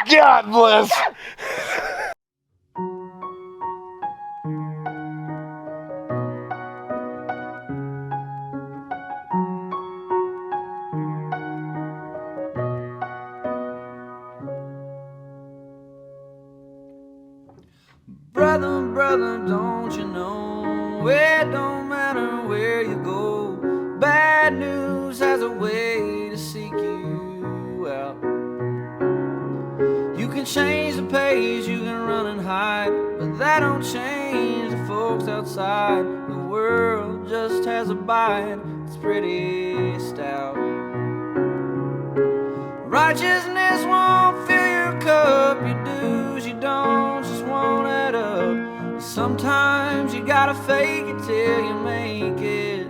God bless. Brother, brother, don't you know it don't matter where you go, bad news has a way to seek you out. You can change the pace, you can run and hide, but that don't change the folks outside. The world just has a bite, it's pretty stout. Righteousness won't fill your cup, your dues you don't just won't add up. Sometimes you gotta fake it till you make it.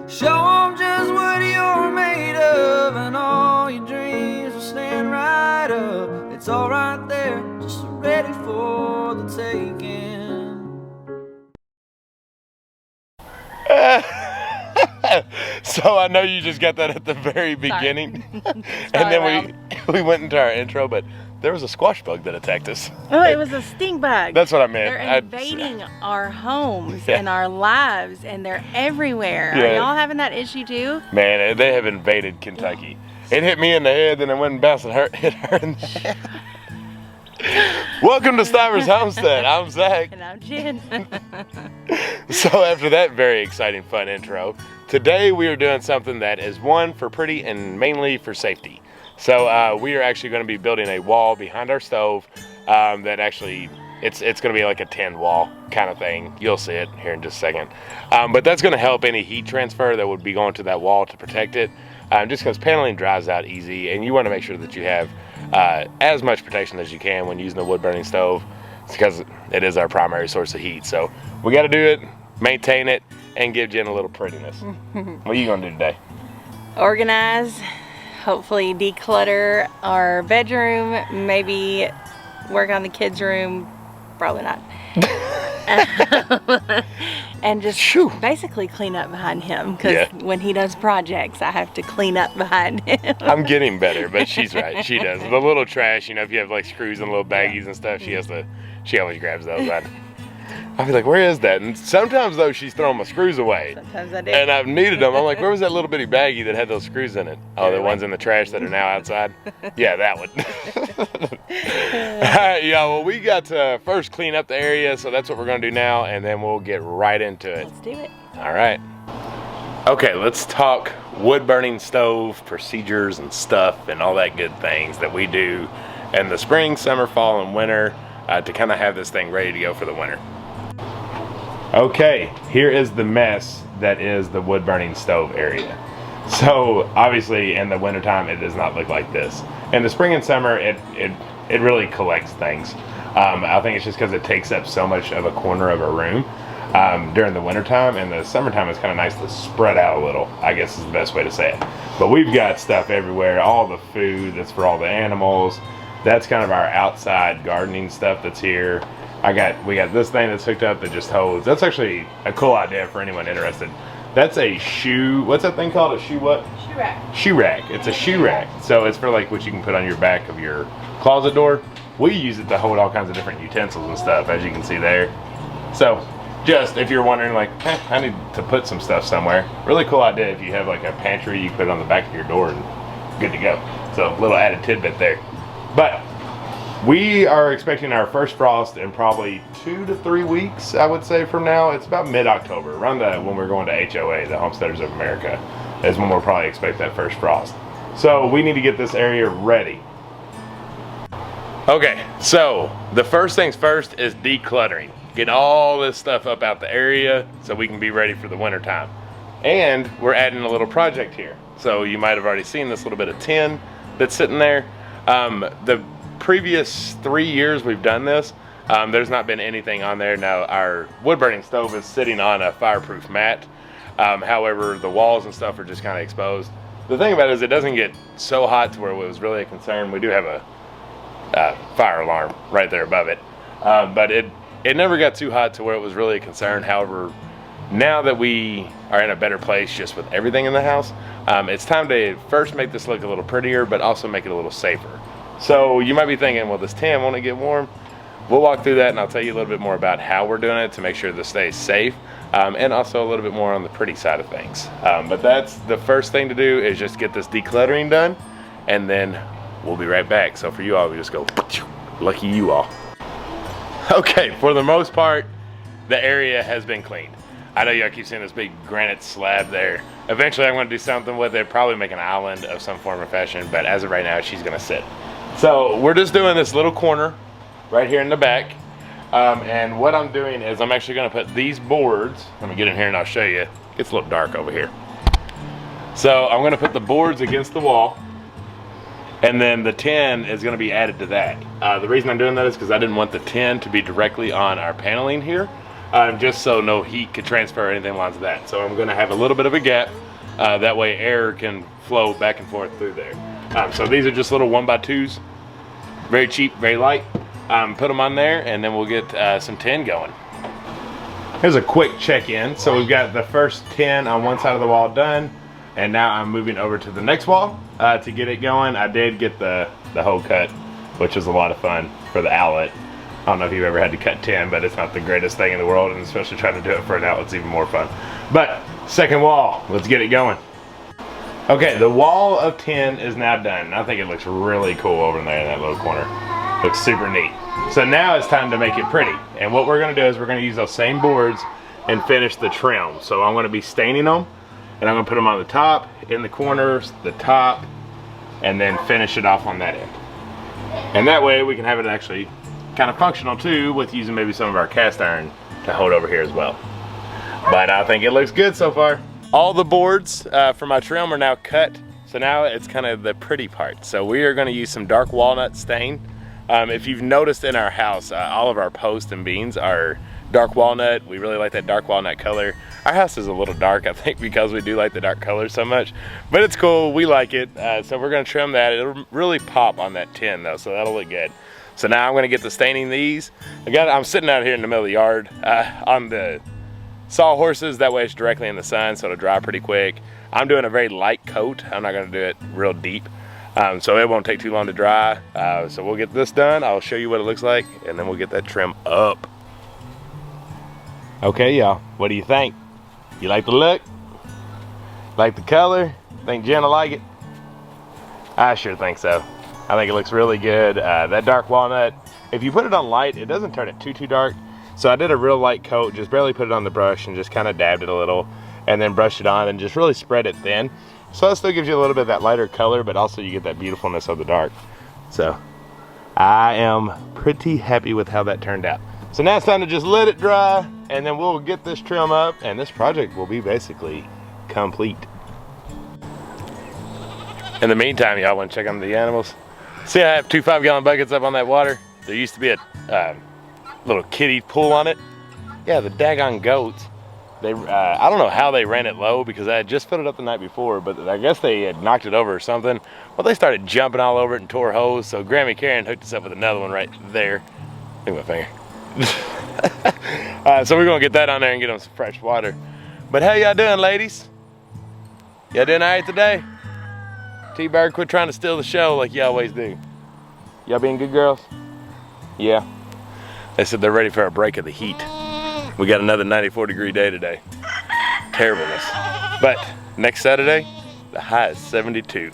Show 'em just what you're made of, and all your dreams will stand right up. It's all right there, just ready for the taking. So I know you just got that at the very beginning. And then we went into our intro, but there was a squash bug that attacked us. Oh, it was a stink bug. That's what I meant. They're invading our homes and our lives, and they're everywhere. Are y'all having that issue too? Man, they have invaded Kentucky. It hit me in the head, then it went and bounced and hit her in the head. Welcome to Stiver's Homestead. I'm Zach. And I'm Jen. So after that very exciting, fun intro, today we are doing something that is one for pretty and mainly for safety. So we are actually going to be building a wall behind our stove that actually, it's going to be like a tin wall kind of thing. You'll see it here in just a second. But that's going to help any heat transfer that would be going to that wall to protect it. Just because paneling dries out easy, and you want to make sure that you have as much protection as you can when using the wood burning stove. It's because it is our primary source of heat. So we got to do it, maintain it, and give Jen a little prettiness. What are you going to do today? Organize, hopefully declutter our bedroom, maybe work on the kids' room, probably not. And just basically clean up behind him, because when he does projects, I have to clean up behind him. I'm getting better, but she's right. She does. The little trash, you know, if you have like screws and little baggies and stuff, she always grabs those. I'll be like, where is that? And sometimes though, she's throwing my screws away. Sometimes I do. And I've needed them. I'm like, where was that little bitty baggie that had those screws in it? Oh, the ones in the trash that are now outside? Yeah, that one. All right, y'all, well, we got to first clean up the area, so that's what we're gonna do now, and then we'll get right into it. Let's do it. All right. Okay, let's talk wood burning stove procedures and stuff and all that good things that we do in the spring, summer, fall, and winter to kind of have this thing ready to go for the winter. Okay, here is the mess that is the wood burning stove area. So obviously in the wintertime it does not look like this. In the spring and summer it really collects things. I think it's just because it takes up so much of a corner of a room during the wintertime. And the summertime is kind of nice to spread out a little, I guess is the best way to say it. But we've got stuff everywhere, all the food that's for all the animals. That's kind of our outside gardening stuff that's here. We got this thing that's hooked up that just holds. That's actually a cool idea for anyone interested. That's a shoe, what's that thing called? A shoe what? Shoe rack. Shoe rack. It's a shoe rack. So it's for like what you can put on your back of your closet door. We use it to hold all kinds of different utensils and stuff, as you can see there. So just if you're wondering like, I need to put some stuff somewhere. Really cool idea. If you have like a pantry, you can put it on the back of your door and good to go. So a little added tidbit there. But we are expecting our first frost in probably 2 to 3 weeks, I would say from now. It's about mid-October, around when we're going to HOA, the Homesteaders of America, is when we'll probably expect that first frost. So we need to get this area ready. Okay, so the first things first is decluttering. Get all this stuff up out the area so we can be ready for the winter time. And we're adding a little project here. So you might have already seen this little bit of tin that's sitting there. The previous 3 years we've done this, there's not been anything on there. Now our wood burning stove is sitting on a fireproof mat. However, the walls and stuff are just kind of exposed. The thing about it is it doesn't get so hot to where it was really a concern. We do have a fire alarm right there above it. But it never got too hot to where it was really a concern. However, now that we are in a better place just with everything in the house, it's time to first make this look a little prettier, but also make it a little safer. So you might be thinking, well, this tin won't it get warm? We'll walk through that and I'll tell you a little bit more about how we're doing it to make sure this stays safe, and also a little bit more on the pretty side of things. But that's the first thing to do, is just get this decluttering done, and then we'll be right back. So for you all, we just go, lucky you all. Okay, for the most part, the area has been cleaned. I know y'all keep seeing this big granite slab there. Eventually I'm gonna do something with it, probably make an island of some form or fashion, but as of right now, she's gonna sit. So we're just doing this little corner right here in the back. And what I'm doing is I'm actually gonna put these boards, let me get in here and I'll show you. It's a little dark over here. So I'm gonna put the boards against the wall, and then the tin is gonna be added to that. The reason I'm doing that is because I didn't want the tin to be directly on our paneling here, just so no heat could transfer or anything along to that. So I'm gonna have a little bit of a gap, that way air can flow back and forth through there. So these are just little 1x2s, very cheap, very light. Put them on there, and then we'll get some tin going. Here's a quick check-in. So we've got the first tin on one side of the wall done, and now I'm moving over to the next wall to get it going. I did get the hole cut, which was a lot of fun for the outlet. I don't know if you've ever had to cut tin, but it's not the greatest thing in the world, and especially trying to do it for an outlet's even more fun. But second wall, let's get it going. Okay, the wall of tin is now done. I think it looks really cool over there in that little corner. Looks super neat. So now it's time to make it pretty. And what we're gonna do is we're gonna use those same boards and finish the trim. So I'm gonna be staining them, and I'm gonna put them on the top, in the corners, the top, and then finish it off on that end. And that way we can have it actually kind of functional too, with using maybe some of our cast iron to hold over here as well. But I think it looks good so far. All the boards for my trim are now cut, so now it's kind of the pretty part. So we are going to use some dark walnut stain. If you've noticed in our house, all of our posts and beams are dark walnut. We really like that dark walnut color. Our house is a little dark, I think, because we do like the dark color so much, but it's cool, we like it. So we're going to trim that. It'll really pop on that tin though, so that'll look good. So now I'm going to get to staining these. I'm sitting out here in the middle of the yard on the sawhorses, that way it's directly in the sun, so it'll dry pretty quick. I'm doing a very light coat. I'm not gonna do it real deep, so it won't take too long to dry. So we'll get this done. I'll show you what it looks like, and then we'll get that trim up. Okay, y'all, what do you think? You like the look? Like the color? Think Jen will like it? I sure think so. I think it looks really good. That dark walnut, if you put it on light, it doesn't turn it too dark. So I did a real light coat, just barely put it on the brush and just kind of dabbed it a little, and then brushed it on and just really spread it thin. So that still gives you a little bit of that lighter color, but also you get that beautifulness of the dark. So I am pretty happy with how that turned out. So now it's time to just let it dry, and then we'll get this trim up, and this project will be basically complete. In the meantime, y'all want to check on the animals? See, I have 2 5-gallon buckets up on that water. There used to be a little kiddie pool on it. Yeah, the daggone goats, they I don't know how they ran it low, because I had just put it up the night before, but I guess they had knocked it over or something. Well, they started jumping all over it and tore holes, so Grammy Karen hooked us up with another one right there. Look at my finger. So we're gonna get that on there and get them some fresh water. But how y'all doing, ladies? Y'all doing all right today? T-Bird, quit trying to steal the show like you always do. Y'all being good girls? Yeah. They said they're ready for a break of the heat. We got another 94-degree day today. Terribleness. But next Saturday, the high is 72.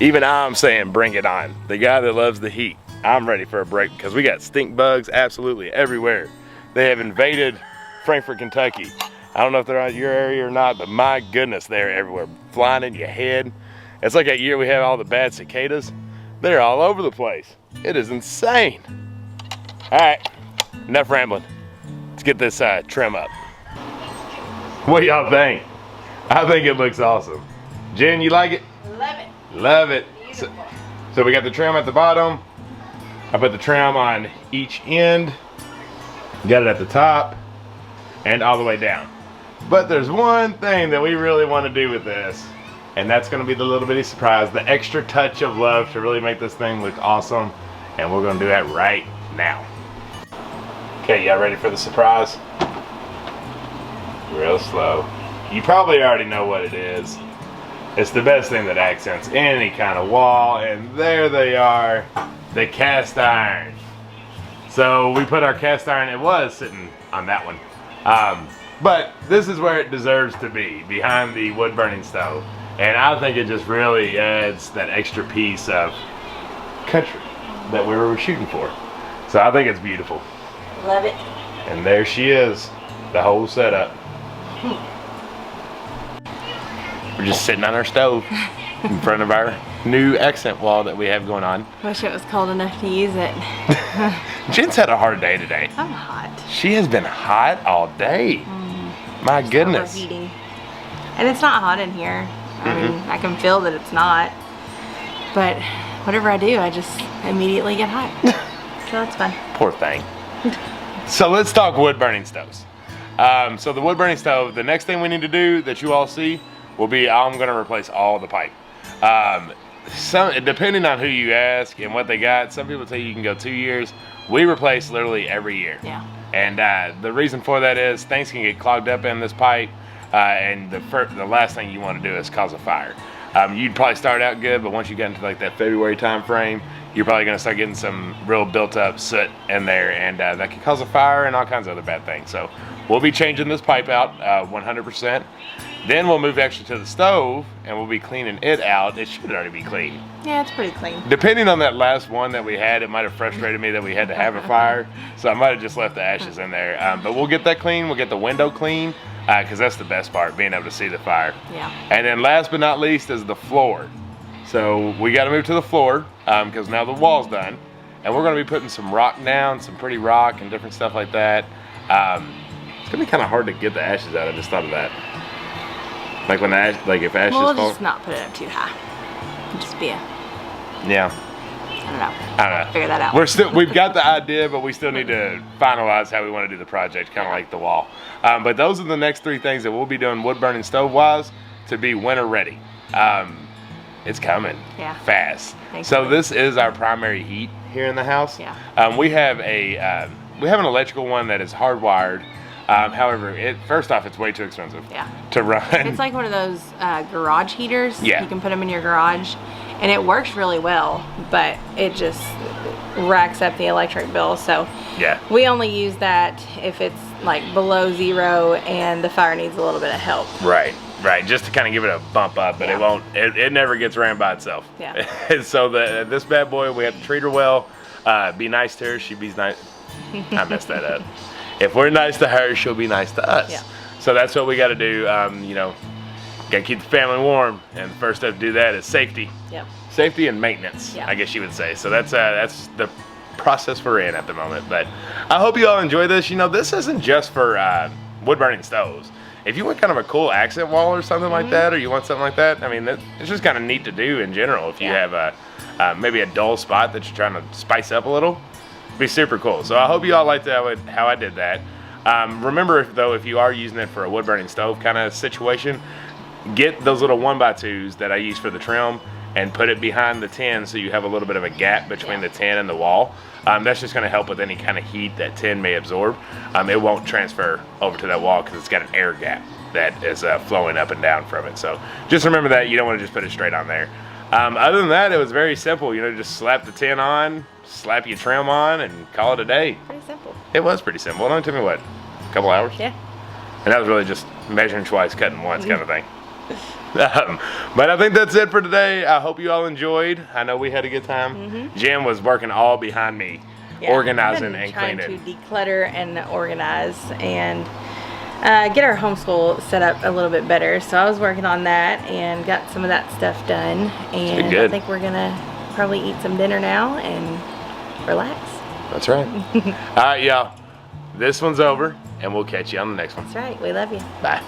Even I'm saying bring it on. The guy that loves the heat, I'm ready for a break, because we got stink bugs absolutely everywhere. They have invaded Frankfort, Kentucky. I don't know if they're out your area or not, but my goodness, they're everywhere. Flying in your head. It's like that year we have all the bad cicadas. They're all over the place. It is insane. All right, enough rambling. Let's get this trim up. What y'all think? I think it looks awesome. Jen, you like it? Love it. Love it. So we got the trim at the bottom. I put the trim on each end. Got it at the top and all the way down. But there's one thing that we really want to do with this, and that's going to be the little bitty surprise, the extra touch of love to really make this thing look awesome. And we're going to do that right now. Okay, y'all ready for the surprise? Real slow. You probably already know what it is. It's the best thing that accents any kind of wall, and there they are, the cast iron. So we put our cast iron, it was sitting on that one. But this is where it deserves to be, behind the wood burning stove. And I think it just really adds that extra piece of country that we were shooting for. So I think it's beautiful. Love it. And there she is, the whole setup. We're just sitting on our stove in front of our new accent wall that we have going on. Wish it was cold enough to use it. Jen's had a hard day today. I'm hot. She has been hot all day. My goodness. Overheating. And it's not hot in here. I mean, I can feel that it's not. But whatever I do, I just immediately get hot. So that's fun. Poor thing. So let's talk wood burning stoves. So the wood burning stove, the next thing we need to do that you all see will be I'm going to replace all the pipe. Depending on who you ask and what they got, some people tell you can go 2 years. We replace literally every year. Yeah. And the reason for that is things can get clogged up in this pipe, and the last thing you want to do is cause a fire. You'd probably start out good, but once you get into like that February time frame, you're probably going to start getting some real built up soot in there, and that can cause a fire and all kinds of other bad things. So we'll be changing this pipe out 100%. Then we'll move actually to the stove and we'll be cleaning it out. It should already be clean. Yeah, it's pretty clean. Depending on that last one that we had, it might have frustrated me that we had to have a fire. So I might have just left the ashes in there. But we'll get that clean. We'll get the window clean because that's the best part, being able to see the fire. Yeah. And then last but not least is the floor. So we got to move to the floor because now the wall's done. And we're going to be putting some rock down, some pretty rock and different stuff like that. It's going to be kind of hard to get the ashes out. I just thought of that. Like when if ashes We'll fall. just not put it up too high. Just be a, Yeah. I don't know. Figure that out. We've got the idea, but we still need to finalize how we want to do the project, kind of like the wall. But those are the next 3 things that we'll be doing wood burning stove wise to be winter ready. It's coming fast. So this is our primary heat here in the house. Yeah. We have an electrical one that is hardwired. However, first off, it's way too expensive to run. It's like one of those garage heaters. Yeah. You can put them in your garage, and it works really well, but it just racks up the electric bill. So yeah, we only use that if it's like below 0 and the fire needs a little bit of help. Right, just to kind of give it a bump up, but it never gets ran by itself. Yeah. And so this bad boy, we have to treat her well, be nice to her. She be nice. I messed that up. If we're nice to her, she'll be nice to us. Yeah. So that's what we got to do. Got to keep the family warm, and the first step to do that is safety. Yep. Safety and maintenance, I guess you would say. So that's the process we're in at the moment. But I hope you all enjoy this. This isn't just for wood burning stoves. If you want kind of a cool accent wall or something like that, or you want something like that, I mean, it's just kind of neat to do in general. If you have maybe a dull spot that you're trying to spice up a little. Be super cool. So I hope you all liked how I did that. Remember, if you are using it for a wood burning stove kind of situation, get those little 1x2s that I use for the trim and put it behind the tin so you have a little bit of a gap between the tin and the wall. That's just going to help with any kind of heat that tin may absorb. It won't transfer over to that wall because it's got an air gap that is flowing up and down from it. So just remember that. You don't want to just put it straight on there. Other than that, it was very simple. Just slap the tin on, slap your trim on, and call it a day. Pretty simple. It was pretty simple. It only took me, a couple hours? Yeah. And that was really just measuring twice, cutting once kind of thing. But I think that's it for today. I hope you all enjoyed. I know we had a good time. Jen was working all behind me, organizing and cleaning. Trying to declutter and organize and get our homeschool set up a little bit better. So I was working on that and got some of that stuff done. And I think we're going to probably eat some dinner now and relax. That's right. All right, y'all. This one's over, and we'll catch you on the next one. That's right. We love you. Bye.